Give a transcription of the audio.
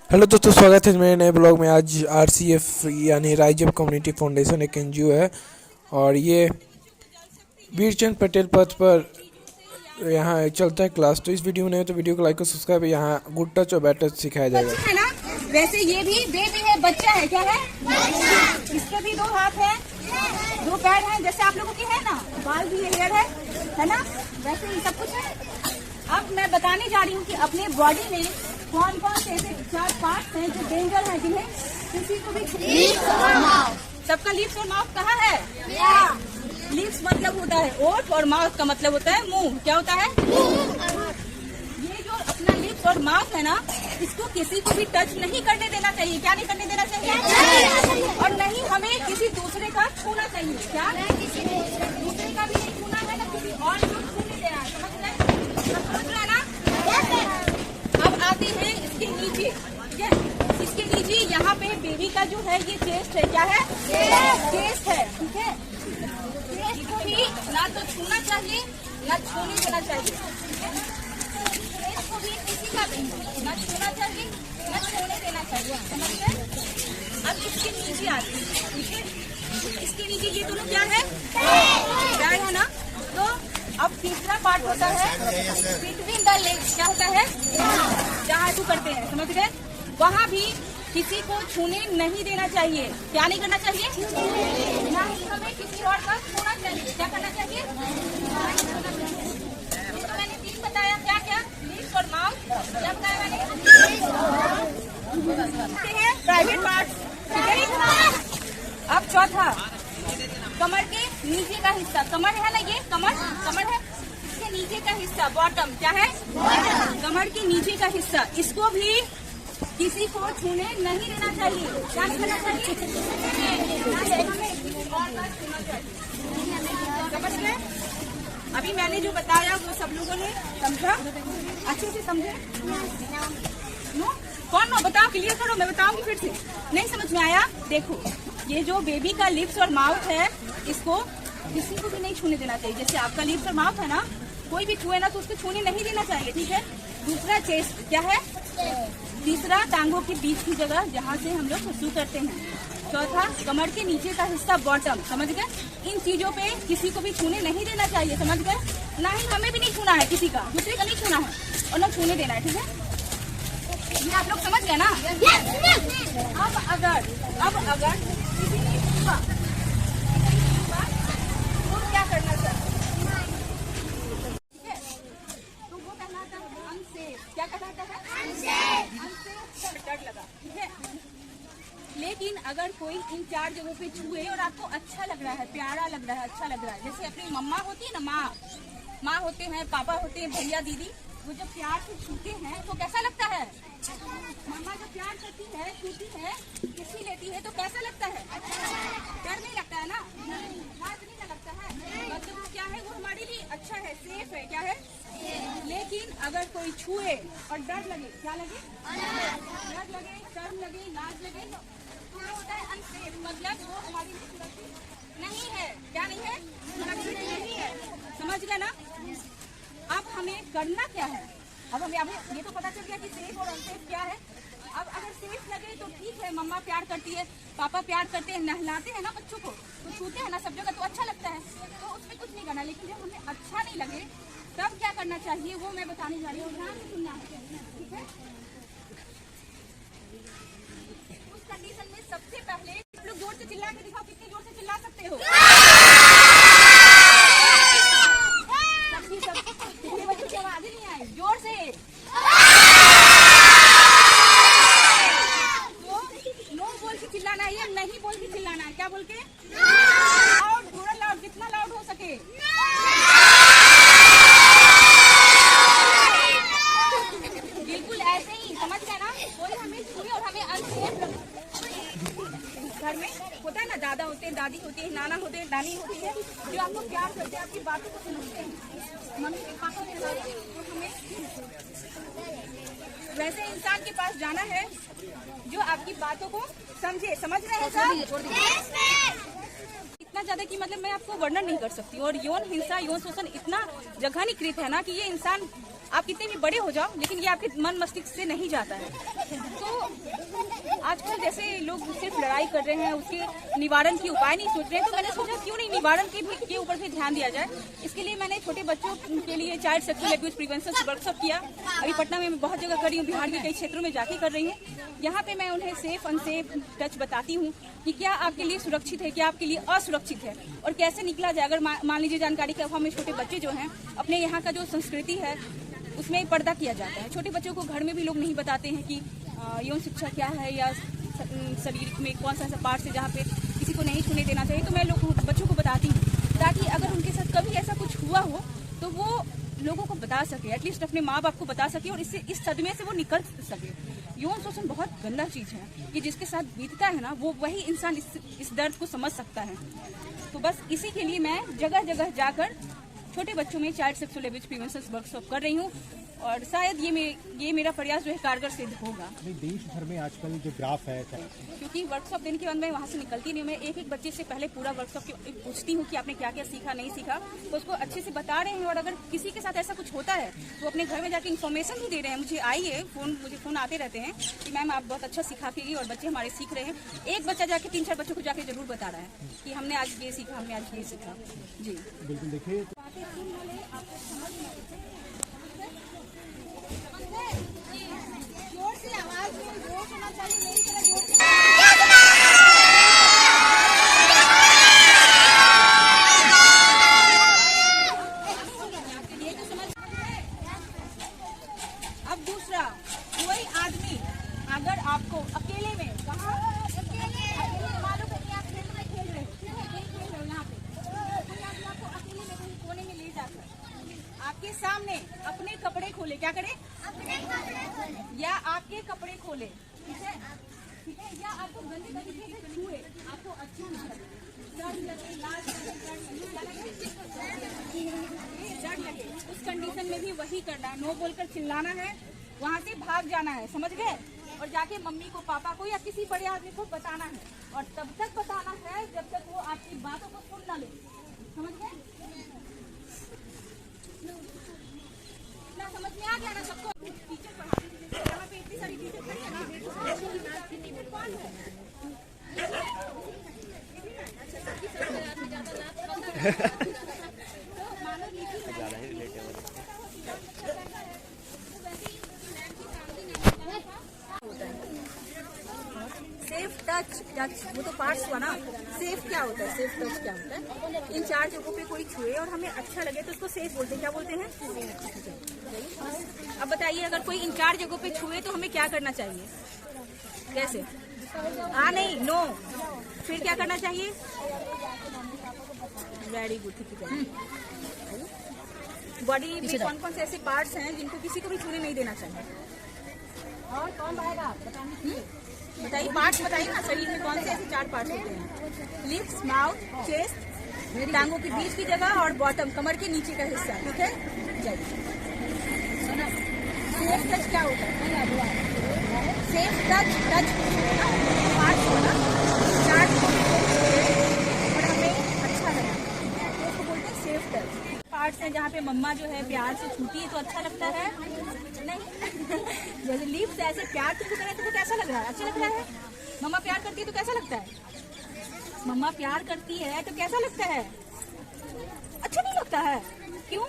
Hello दोस्तों, स्वागत है मेरे नए ब्लॉग में। आज RCF यानी राइजब कम्युनिटी फाउंडेशन एक NGO है और ये वीरचंद पटेल पथ पर यहाँ चलता है क्लास। तो इस वीडियो में नहीं तो वीडियो को लाइक और सब्सक्राइब। यहाँ गुड टच और बैड टच सिखाया जाएगा। है ना, वैसे ये भी बेबी है, बच्चा है। क्या है? इसके भी 2 हाथ है, 2 पैर है, जैसे आप लोगों के है ना, बाल भी हेयर है ना, वैसे ही सब कुछ है। अब मैं बताने जा रही हूँ कि अपने बॉडी में कौन कौन से ऐसे 4 पार्ट हैं जो डेंजर है, जिन्हें किसी को भी सबका लिप्स और माउथ कहाँ है? लिप्स मतलब होता है ओठ और माउथ का मतलब होता है मुंह। क्या होता है? ये जो अपना लिप्स और माउथ है ना, इसको किसी को भी टच नहीं करने देना चाहिए। क्या नहीं करने देना चाहिए? और नहीं हमें किसी दूसरे का छूना चाहिए। क्या? दूसरे का भी नहीं छूना है ना, किसी और को छूने देना है। समझ रहे हैं ना? अब आते हैं इसके नीचे। ठीक है, इसके नीचे यहाँ पे बेबी का जो है ये चेस्ट है। क्या है? चेस्ट है। ठीक है, चेस्ट को भी ना तो छूना चाहिए ना छूने देना चाहिए। चेस्ट को भी किसी का भी ना छूना चाहिए ना छूने देना चाहिए। समझ गए? अब इसके नीचे आते हैं। ठीक है, इसके नीचे ये दोनों क्या है? पैर है ना। तो अब तीसरा पार्ट होता है बिटवीन द लेग्स। क्या होता है? जहाँ तू करते हैं, समझ गए? वहाँ भी किसी को छूने नहीं देना चाहिए। क्या नहीं करना चाहिए? ना ही हमें किसी और का छूना चाहिए। क्या करना चाहिए? तो मैंने 3 बताया। क्या क्या? लिप्स और माउथ। क्या बताया मैंने? Private part. ठीक है, अब चौथा कमर के नीचे का हिस्सा। कमर है ना, ये कमर है, इसके नीचे का हिस्सा बॉटम। क्या है? कमर के नीचे का हिस्सा, इसको भी किसी को छूने नहीं देना चाहिए। क्या नहीं करना चाहिए? समझ गए? अभी मैंने जो बताया वो सब लोगों ने समझा? अच्छे से समझे? नो? कौन नो? बताओ, क्लियर करो, मैं बताऊंगी फिर से। नहीं समझ में आया? देखो, ये जो बेबी का लिप्स और माउथ है, इसको किसी को भी नहीं छूने देना चाहिए। जैसे आपका लिप्स और माउथ है ना, कोई भी छुए ना तो उसको छूने नहीं देना चाहिए। ठीक है, दूसरा चेस्ट। क्या है? तीसरा टांगों के बीच की जगह जहाँ से हम लोग खुशबू करते हैं। चौथा कमर के नीचे का हिस्सा बॉटम। समझ गए? इन चीजों पे किसी को भी छूने नहीं देना चाहिए। समझ गए? ना ही हमें भी नहीं छूना है, किसी का दूसरे का नहीं छूना है और ना छूने देना है। ठीक है, ये आप लोग समझ गए ना? अब अगर किसी ने छुआ तो क्या करना चाहिए? ठीक है, तो वो कहलाता है अनसेफ। क्या कहलाता है? अनसेफ। डर लगा। ठीक है, लेकिन अगर कोई इन 4 जगहों पे छुए और आपको अच्छा लग रहा है, प्यारा लग रहा है, अच्छा लग रहा है, जैसे अपनी मम्मा होती है ना, माँ होते हैं, पापा होते हैं, भैया दीदी, वो जब प्यार से छूते हैं तो कैसा लगता है? मम्मा जब प्यार करती है, छूती है, किसी लेती है तो कैसा लगता है? डर नहीं लगता है ना? लाज नहीं लगता है? मतलब वो क्या है, वो हमारे लिए अच्छा है, सेफ है। क्या है? लेकिन अगर कोई छुए और डर लगे, क्या लगे? डर लगे, शर्म लगे, लाज लगे, तो वो होता है अनसेफ। मतलब वो हमारे लिए सुरक्षित नहीं है। क्या नहीं है? सुरक्षित नहीं है। समझ गए ना? अब हमें करना क्या है? अब हमें ये तो पता चल गया कि सेफ और अनसेफ क्या है। अब अगर सेफ लगे तो ठीक है, मम्मा प्यार करती है, पापा प्यार करते हैं, नहलाते हैं ना बच्चों को, तो छूते हैं ना सब जगह, तो अच्छा लगता है, तो उसमें कुछ नहीं करना। लेकिन जब हमें अच्छा नहीं लगे तब क्या करना चाहिए, वो मैं बताने जा रही हूँ। ध्यान से सुनना है। ठीक है, उस कंडीशन में सबसे पहले आप लोग जोर से चिल्ला के दिखाओ, कितनी जोर से चिल्ला सकते हो? बच्चों की आवाज ही नहीं आई, जोर से। तो नो बोल के चिल्लाना है या नहीं बोल के चिल्लाना है? क्या बोल के? लाउड, थोड़ा लाउड, जितना लाउड हो सके। बिल्कुल ऐसे ही, समझ गए ना? कोई हमें छुए और हमें अनसेफ लगे। घर में होता है ना, दादा होते हैं, दादी होती है, नाना होते हैं, नानी होती है, जो आपको प्यार करते हैं, आपकी बातों को सुनते हैं। मम्मी पापा के साथ तो हमें वैसे इंसान के पास जाना है जो आपकी बातों को समझे। समझ रहे हैं सब? इतना ज्यादा कि मतलब मैं आपको वर्णन नहीं कर सकती। और यौन हिंसा, यौन शोषण इतना जघन्यकृत है ना कि ये इंसान, आप कितने भी बड़े हो जाओ, लेकिन ये आपके मन मस्तिष्क से नहीं जाता है। तो आजकल जैसे लोग सिर्फ लड़ाई कर रहे हैं, उसके निवारण की उपाय नहीं सोच रहे हैं, तो मैंने सोचा क्यों नहीं निवारण के ऊपर भी ध्यान दिया जाए। इसके लिए मैंने छोटे बच्चों के लिए child sexual abuse prevention workshop किया। अभी पटना में मैं बहुत जगह कर रही हूँ, बिहार के कई क्षेत्रों में जाके कर रही हूँ। यहाँ पे मैं उन्हें सेफ अनसेफ टच बताती हूँ कि क्या आपके लिए सुरक्षित है, क्या आपके लिए असुरक्षित है, और कैसे निकला जाए। अगर मान लीजिए जानकारी के अभाव में छोटे बच्चे जो हैं, अपने यहाँ का जो संस्कृति है उसमें पर्दा किया जाता है। छोटे बच्चों को घर में भी लोग नहीं बताते हैं कि यौन शिक्षा क्या है, या शरीर में कौन सा ऐसा पार्ट है जहाँ पे किसी को नहीं छूने देना चाहिए। तो मैं बच्चों को बताती हूँ, ताकि अगर उनके साथ कभी ऐसा कुछ हुआ हो तो वो लोगों को बता सके, एटलीस्ट अपने माँ बाप को बता सके, और इससे इस सदमे से वो निकल सके। यौन शोषण बहुत गंदा चीज़ है कि जिसके साथ बीतता है ना, वो वही इंसान इस दर्द को समझ सकता है। तो बस इसी के लिए मैं जगह जगह जाकर छोटे बच्चों में child sexual abuse prevention workshop कर रही हूँ, और शायद ये मेरा प्रयास जो है कारगर सिद्ध होगा। देश भर में आजकल जो ग्राफ है, क्योंकि वर्कशॉप देने के बाद मैं वहाँ से निकलती नहीं हूँ, मैं एक एक बच्चे से पहले पूरा वर्कशॉप पूछती हूँ कि आपने क्या क्या सीखा, नहीं सीखा, तो उसको अच्छे से बता रहे हैं। और अगर किसी के साथ ऐसा कुछ होता है तो अपने घर में जाके इन्फॉर्मेशन भी दे रहे हैं। मुझे फ़ोन आते रहते हैं कि मैम आप बहुत अच्छा सिखा के, और बच्चे हमारे सीख रहे हैं। एक बच्चा जाके 3-4 बच्चों को जाके जरूर बता रहा है कि हमने आज ये सीखा, हमने आज ये सीखा। जी बिल्कुल। देखिए, जोर से आवाज में जोर होना चाहिए, मेरी तरह जोर से। अब दूसरा, कोई आदमी अगर आपको अकेले में, कहाँ मालूम है कि आप फील्ड में खेल रहे हो, यहाँ पे कोई आदमी आपको अकेले में कहीं कोने में ले जाकर आपके सामने अपने कपड़े खोले, क्या करे, या आपके कपड़े खोले, ठीक है, या आपको गंदे तरीके से छुए, आपको अच्छा ना लगे, डर लगे, उस कंडीशन में भी वही करना है। नो बोलकर चिल्लाना है, वहाँ से भाग जाना है, समझ गए, और जाके मम्मी को, पापा को, या किसी बड़े आदमी को बताना है। और तब तक बताना है जब तक वो आपकी बातों को सुन ना ले, समझ गए। समझ में आ गया ना सबको। टीचर पढ़ाते हैं, यहाँ पे इतनी सारी टीचर खड़ी है ना, कौन है? सेफ टच वो तो पार्ट्स हुआ ना। सेफ क्या होता है, सेफ टच क्या होता है? इन 4 जगहों पे कोई छुए और हमें अच्छा लगे तो उसको सेफ बोलते हैं। क्या बोलते हैं? अब बताइए, अगर कोई इन 4 जगहों पे छुए तो हमें क्या करना चाहिए? कैसे? नहीं, नो, फिर क्या करना चाहिए? वेरी गुड, ठीक है। बॉडी में कौन कौन से ऐसे पार्ट्स हैं जिनको किसी को भी छूने नहीं देना चाहिए? और कौन आएगा बताइए, पार्ट्स बताइए ना, शरीर में कौन से ऐसे 4 पार्ट्स होते हैं? लिप्स, माउथ, चेस्ट, टांगों के बीच की जगह, और बॉटम, कमर के नीचे का हिस्सा, ठीक है। चलिए, सेफ टच क्या होता है? सेफ टच पार्ट्स होना, 4 और हमें अच्छा लगा तो उसको बोलते हैं सेफ टच। पार्ट्स हैं जहाँ पे मम्मा जो है प्यार से छूती है तो अच्छा लगता है, नहीं जैसे लिप्स ऐसे प्यार से छू रहे तो कैसा लग रहा है? अच्छा लग रहा है। मम्मा प्यार करती है तो कैसा लगता है? मम्मा प्यार करती है तो कैसा लगता है? अच्छा नहीं लगता है। क्यों?